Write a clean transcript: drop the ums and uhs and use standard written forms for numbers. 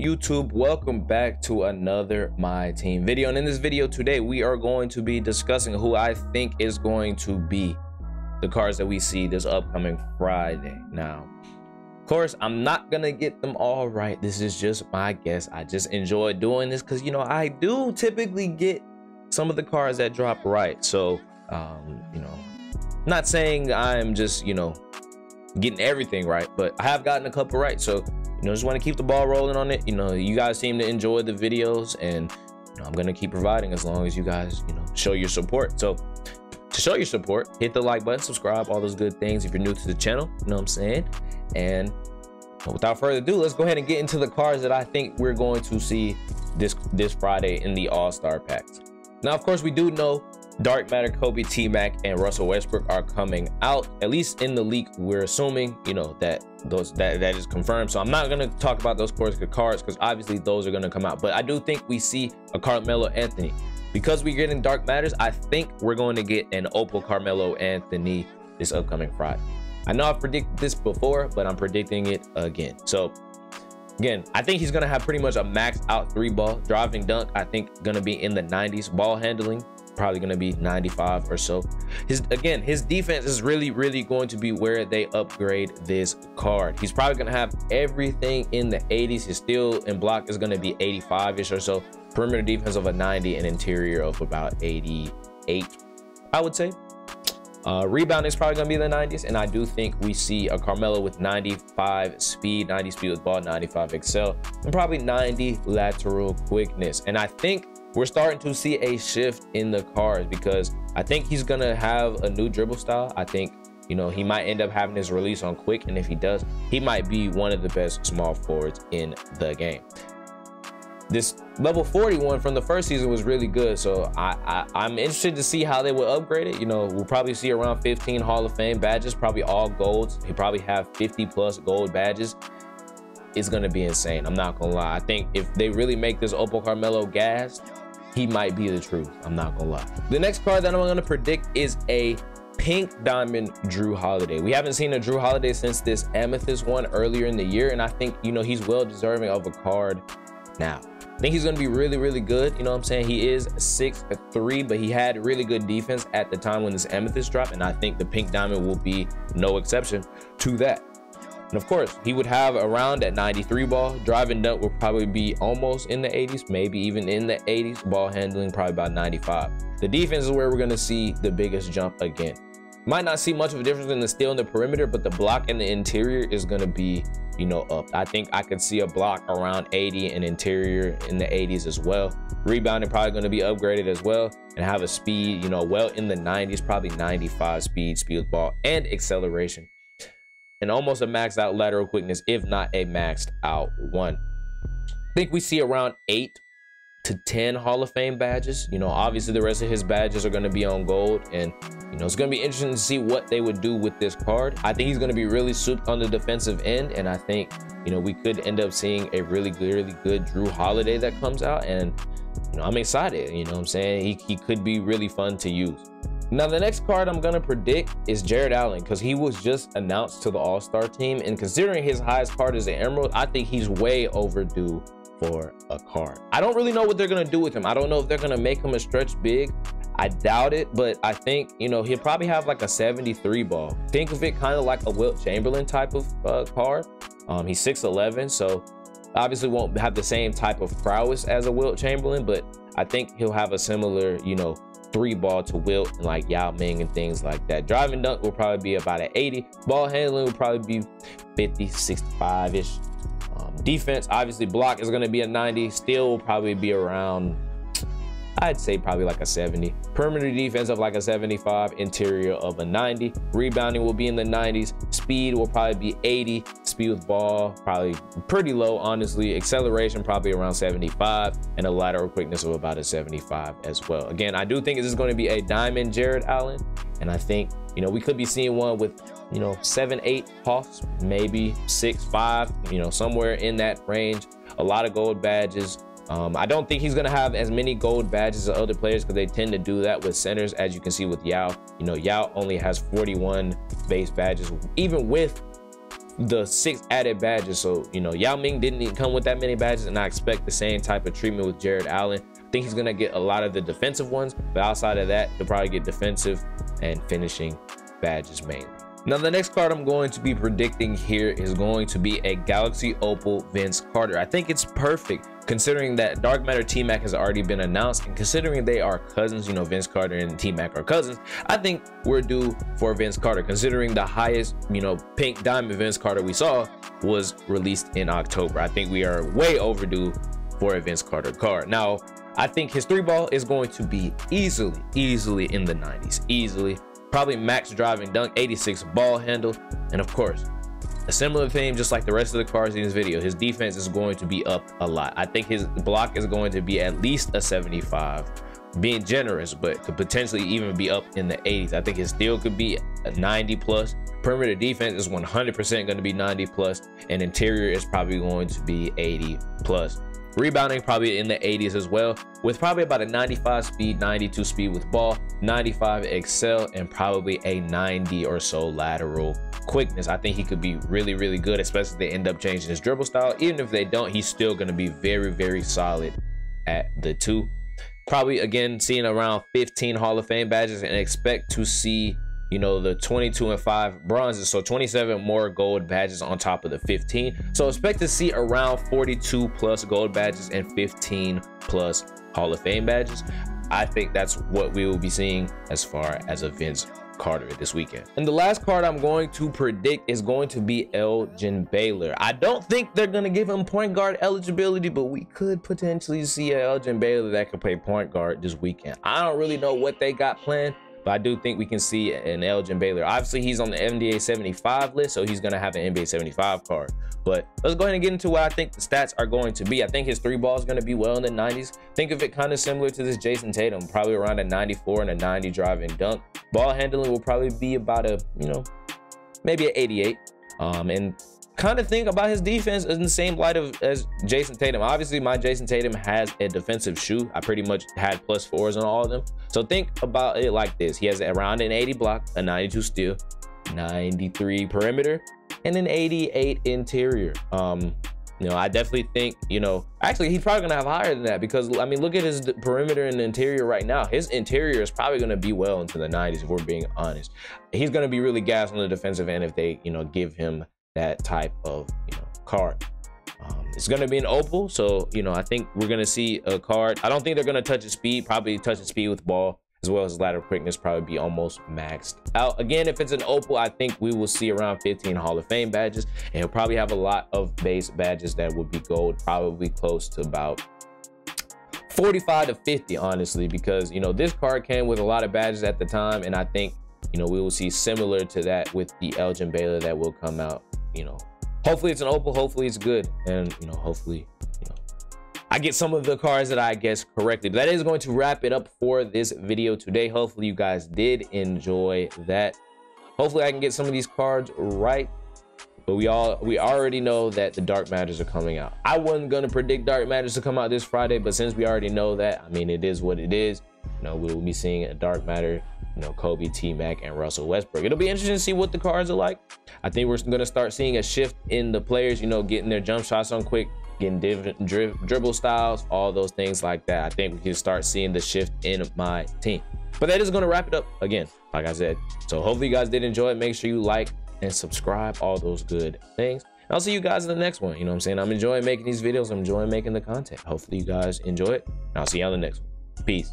YouTube? Welcome back to another My Team video, and in this video today we are going to be discussing who I think is going to be the cards that we see this upcoming Friday. Now, of course, I'm not gonna get them all right. This is just my guess. I just enjoy doing this because, you know, I do typically get some of the cards that drop right. So you know, not saying I'm just, you know, getting everything right, but I have gotten a couple right. So, you know, just want to keep the ball rolling on it. You know, you guys seem to enjoy the videos, and you know, I'm gonna keep providing as long as you guys, you know, show your support. So to show your support, hit the like button, subscribe, all those good things if you're new to the channel, you know what I'm saying? And without further ado, let's go ahead and get into the cards that I think we're going to see this Friday in the All-Star packs. Now, of course, we do know Dark Matter Kobe, T-Mac, and Russell Westbrook are coming out, at least in the leak. We're assuming, you know, that that is confirmed. So I'm not going to talk about those cards because obviously those are going to come out. But I do think we see a Carmelo Anthony. Because we're getting Dark Matters, I think we're going to get an Opal Carmelo Anthony this upcoming Friday. I know I've predicted this before, but I'm predicting it again. So again, I think he's going to have pretty much a maxed out 3-ball. Driving dunk, I think, going to be in the 90s. Ball handling, probably going to be 95 or so. His defense is really going to be where they upgrade this card. He's probably going to have everything in the 80s. His steal and block is going to be 85-ish or so. Perimeter defense of a 90 and interior of about 88, I would say. Rebound is probably going to be the 90s, and I do think we see a Carmelo with 95 speed, 90 speed with ball, 95 excel, and probably 90 lateral quickness. And I think we're starting to see a shift in the cards because I think he's going to have a new dribble style. I think, you know, he might end up having his release on quick, and if he does, he might be one of the best small forwards in the game. This level 41 from the first season was really good, so I'm interested to see how they will upgrade it. You know, we'll probably see around 15 Hall of Fame badges, probably all golds. He probably have 50+ gold badges. It's gonna be insane. I'm not gonna lie. I think if they really make this Opal Carmelo gas, he might be the truth. I'm not gonna lie. The next card that I'm gonna predict is a pink diamond Jrue Holiday. We haven't seen a Jrue Holiday since this amethyst one earlier in the year, and I think, you know, he's well deserving of a card now. I think he's going to be really good. You know what I'm saying? He is 6'3", but he had really good defense at the time when this amethyst dropped, and I think the pink diamond will be no exception to that. And of course, he would have around at 93 ball. Driving dunk will probably be almost in the 80s, maybe even in the 80s. Ball handling probably about 95. The defense is where we're going to see the biggest jump again. Might not see much of a difference in the steal and the perimeter, but the block and the interior is going to be, you know, up. I think I could see a block around 80 and interior in the 80s as well. Rebounding probably going to be upgraded as well, and have a speed, you know, well in the 90s, probably 95 speed with ball and acceleration, and almost a maxed out lateral quickness, if not a maxed out one. I think we see around 8 to 10 Hall of Fame badges. You know, obviously the rest of his badges are going to be on gold, and you know, it's going to be interesting to see what they would do with this card. I think he's going to be really souped on the defensive end, and I think, you know, we could end up seeing a really good Jrue Holiday that comes out, and you know, I'm excited. You know what I'm saying? He could be really fun to use. Now, the next card I'm going to predict is Jarrett Allen, because he was just announced to the All-Star team, and considering his highest card is the Emerald, I think he's way overdue for a card. I don't really know what they're going to do with him. I don't know if they're going to make him a stretch big. I doubt it, but I think, you know, he'll probably have like a 73 ball. Think of it kind of like a Wilt Chamberlain type of card. He's 6'11", so obviously won't have the same type of prowess as a Wilt Chamberlain, but I think he'll have a similar, you know, 3-ball to Wilt and like Yao Ming and things like that. Driving dunk will probably be about an 80. Ball handling will probably be 50, 65-ish. Defense, obviously block is going to be a 90. Steal will probably be around, I'd say probably like a 70. Perimeter defense of like a 75. Interior of a 90. Rebounding will be in the 90s. Speed will probably be 80. Speed with ball probably pretty low, honestly. Acceleration probably around 75, and a lateral quickness of about a 75 as well. Again, I do think this is going to be a diamond Jarrett Allen, and I think, you know, we could be seeing one with, you know, 7-8 Hawks, maybe 6-5, you know, somewhere in that range. A lot of gold badges. I don't think he's going to have as many gold badges as other players, because they tend to do that with centers, as you can see with Yao. You know, Yao only has 41 base badges, even with the 6 added badges. So, you know, Yao Ming didn't even come with that many badges, and I expect the same type of treatment with Jarrett Allen. I think he's gonna get a lot of the defensive ones, but outside of that, he'll probably get defensive and finishing badges mainly. Now, the next card I'm going to be predicting here is going to be a Galaxy Opal Vince Carter. I think it's perfect considering that Dark Matter T-Mac has already been announced, and considering they are cousins, you know, Vince Carter and T-Mac are cousins, I think we're due for Vince Carter, considering the highest, you know, pink diamond Vince Carter we saw was released in October. I think we are way overdue for a Vince Carter card. Now, I think his 3-ball is going to be easily in the 90s, easily. Probably max driving dunk, 86 ball handle, and of course, a similar theme, just like the rest of the cards in this video, his defense is going to be up a lot. I think his block is going to be at least a 75, being generous, but could potentially even be up in the 80s. I think his steal could be a 90 plus. Perimeter defense is 100% going to be 90 plus, and interior is probably going to be 80 plus. Rebounding probably in the 80s as well, with probably about a 95 speed, 92 speed with ball, 95 excel, and probably a 90 or so lateral quickness. I think he could be really good, especially if they end up changing his dribble style. Even if they don't, he's still going to be very solid at the 2. Probably again seeing around 15 Hall of Fame badges, and expect to see, you know, the 22 and 5 bronzes, so 27 more gold badges on top of the 15. So expect to see around 42 plus gold badges and 15 plus Hall of Fame badges. I think that's what we will be seeing as far as a Vince Carter this weekend. And the last card I'm going to predict is going to be Elgin Baylor. I don't think they're going to give him point guard eligibility, but we could potentially see an Elgin Baylor that could play point guard this weekend. I don't really know what they got planned, but I do think we can see an Elgin Baylor. Obviously, he's on the NBA 75 list, so he's going to have an NBA 75 card. But let's go ahead and get into what I think the stats are going to be. I think his 3-ball is going to be well in the 90s. Think of it kind of similar to this Jason Tatum, probably around a 94 and a 90 drive and dunk. Ball handling will probably be about a, you know, maybe an 88. And kind of think about his defense in the same light as Jason Tatum. Obviously, my Jason Tatum has a defensive shoe. I pretty much had +4s on all of them. So think about it like this. He has around an 80 block, a 92 steal, 93 perimeter, and an 88 interior. You know, I definitely think, you know, actually he's probably gonna have higher than that, because I mean, look at his perimeter and interior right now. His interior is probably gonna be well into the 90s if we're being honest. He's gonna be really gassed on the defensive end if they, you know, give him that type of, you know, card. It's gonna be an opal, so, you know, I think we're gonna see a card. I don't think they're gonna touch his speed, probably touch his speed with ball, as well as lateral quickness, probably be almost maxed out. Again, if it's an opal, I think we will see around 15 Hall of Fame badges, and he'll probably have a lot of base badges that would be gold, probably close to about 45 to 50, honestly, because, you know, this card came with a lot of badges at the time, and I think, you know, we will see similar to that with the Elgin Baylor that will come out. You know, hopefully it's an opal, hopefully it's good, and, you know, hopefully, you know, I get some of the cards that I guess correctly. That is going to wrap it up for this video today. Hopefully you guys did enjoy that. Hopefully I can get some of these cards right, but we already know that the Dark Matters are coming out. I wasn't gonna predict Dark Matters to come out this Friday, but since we already know that, I mean, it is what it is. You know, we will be seeing a Dark Matter, you know, Kobe, T-Mac, and Russell Westbrook. It'll be interesting to see what the cards are like. I think we're gonna start seeing a shift in the players, you know, getting their jump shots on quick, getting different dribble styles, all those things like that. I think we can start seeing the shift in my team. But that is going to wrap it up again, like I said. So hopefully you guys did enjoy it. Make sure you like and subscribe, all those good things. And I'll see you guys in the next one. You know what I'm saying? I'm enjoying making these videos. I'm enjoying making the content. Hopefully you guys enjoy it. And I'll see you on the next one. Peace.